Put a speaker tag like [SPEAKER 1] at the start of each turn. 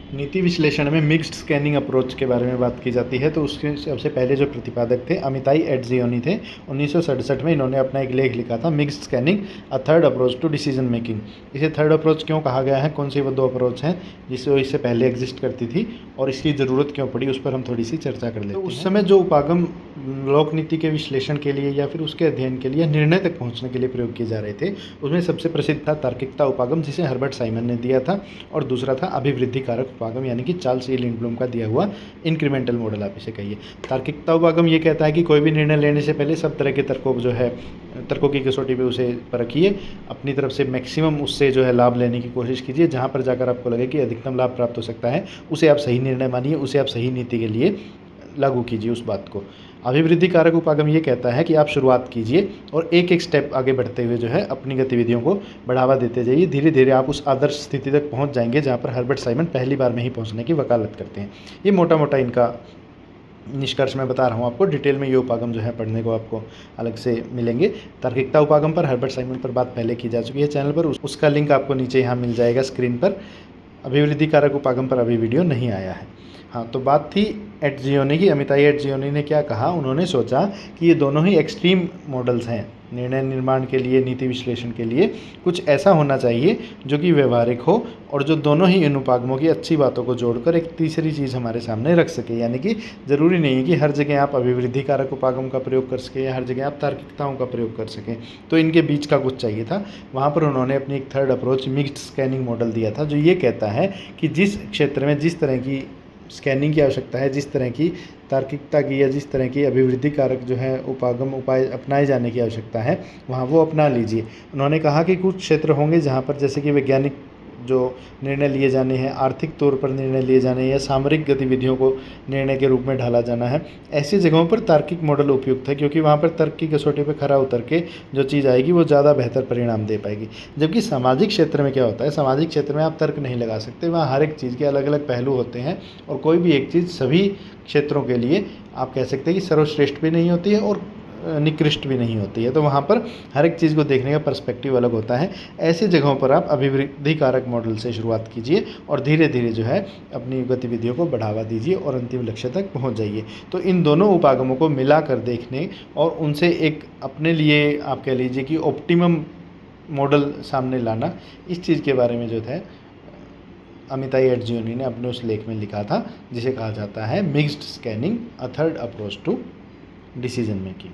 [SPEAKER 1] नीति विश्लेषण में मिक्स्ड स्कैनिंग अप्रोच के बारे में बात की जाती है। तो उसके सबसे पहले जो प्रतिपादक थे अमिताई एड्जियोनी थे। 1967 में इन्होंने अपना एक लेख लिखा था, mixed scanning a third approach to decision making. इसे थर्ड अप्रोच क्यों कहा गया है, कौन सी वो दो अप्रोच हैं जिससे इससे पहले एग्जिस्ट करती थी और इसकी ज़रूरत क्यों पड़ी, उस पर हम थोड़ी सी चर्चा कर लेते हैं। तो उस समय जो उपागम लोक नीति के विश्लेषण के लिए या फिर उसके अध्ययन के लिए, निर्णय तक पहुँचने के लिए प्रयोग किए जा रहे थे, उसमें सबसे प्रसिद्ध था तार्किकता उपागम, जिसे हर्बर्ट साइमन ने दिया था, और दूसरा था अभिवृद्धि कारक उपागम, यानी कि चार्ल्स ई लिंडब्लूम का दिया हुआ इंक्रीमेंटल मॉडल आप इसे कहिए। तार्किकता उपागम ये कहता है कि कोई भी निर्णय लेने से पहले सब तरह के तर्कों को जो है, तर्कों की कसौटी पे उसे परखिए, अपनी तरफ से मैक्सिमम उससे जो है लाभ लेने की कोशिश कीजिए। जहाँ पर जाकर आपको लगे कि अधिकतम लाभ प्राप्त हो सकता है, उसे आप सही निर्णय मानिए, उसे आप सही नीति के लिए लागू कीजिए उस बात को। अभिवृद्धि कारक उपागम ये कहता है कि आप शुरुआत कीजिए और एक एक स्टेप आगे बढ़ते हुए जो है अपनी गतिविधियों को बढ़ावा देते जाइए। धीरे धीरे आप उस आदर्श स्थिति तक पहुंच जाएंगे जहां पर हर्बर्ट साइमन पहली बार में ही पहुंचने की वकालत करते हैं। ये मोटा मोटा इनका निष्कर्ष मैं बता रहा हूँ आपको। डिटेल में ये उपागम जो है पढ़ने को आपको अलग से मिलेंगे। तार्किकता उपागम पर हर्बर्ट साइमन पर बात पहले की जा चुकी है चैनल पर, उसका लिंक आपको नीचे यहाँ मिल जाएगा स्क्रीन पर। अभिवृद्धि कारक उपागम पर अभी वीडियो नहीं आया है। हाँ, तो बात थी एड्जियोनी की। अमिताई एड्जियोनी ने क्या कहा, उन्होंने सोचा कि ये दोनों ही एक्सट्रीम मॉडल्स हैं निर्णय निर्माण के लिए, नीति विश्लेषण के लिए। कुछ ऐसा होना चाहिए जो कि व्यवहारिक हो और जो दोनों ही इन उपागमों की अच्छी बातों को जोड़कर एक तीसरी चीज़ हमारे सामने रख सके। यानी कि ज़रूरी नहीं है कि हर जगह आप अभिवृद्धि कारक उपागम का प्रयोग कर सकें या हर जगह आप तार्किकताओं का प्रयोग कर सकें। तो इनके बीच का कुछ चाहिए था। वहाँ पर उन्होंने अपनी एक third approach mixed scanning model दिया था, जो ये कहता है कि जिस क्षेत्र में जिस तरह की स्कैनिंग की आवश्यकता है, जिस तरह की तार्किकता की या जिस तरह की अभिवृद्धि कारक जो है उपागम उपाय अपनाए जाने की आवश्यकता है, वहाँ वो अपना लीजिए। उन्होंने कहा कि कुछ क्षेत्र होंगे जहाँ पर जैसे कि वैज्ञानिक जो निर्णय लिए जाने हैं, आर्थिक तौर पर निर्णय लिए जाने हैं या सामरिक गतिविधियों को निर्णय के रूप में ढाला जाना है, ऐसी जगहों पर तार्किक मॉडल उपयुक्त है, क्योंकि वहाँ पर तर्क की कसौटी पर खरा उतर के जो चीज़ आएगी वो ज़्यादा बेहतर परिणाम दे पाएगी। जबकि सामाजिक क्षेत्र में क्या होता है, सामाजिक क्षेत्र में आप तर्क नहीं लगा सकते, वहाँ हर एक चीज़ के अलग अलग पहलू होते हैं और कोई भी एक चीज़ सभी क्षेत्रों के लिए आप कह सकते हैं कि सर्वश्रेष्ठ भी नहीं होती है और निकृष्ट भी नहीं होती है। तो वहाँ पर हर एक चीज़ को देखने का पर्सपेक्टिव अलग होता है। ऐसी जगहों पर आप अभिवृद्धि कारक मॉडल से शुरुआत कीजिए और धीरे धीरे जो है अपनी गतिविधियों को बढ़ावा दीजिए और अंतिम लक्ष्य तक पहुँच जाइए। तो इन दोनों उपागमों को मिलाकर देखने और उनसे एक अपने लिए आप कह लीजिए कि ऑप्टिमम मॉडल सामने लाना, इस चीज़ के बारे में जो है अमिताई एड्जियोनी ने अपने उस लेख में लिखा था, जिसे कहा जाता है mixed scanning a third approach to decision making.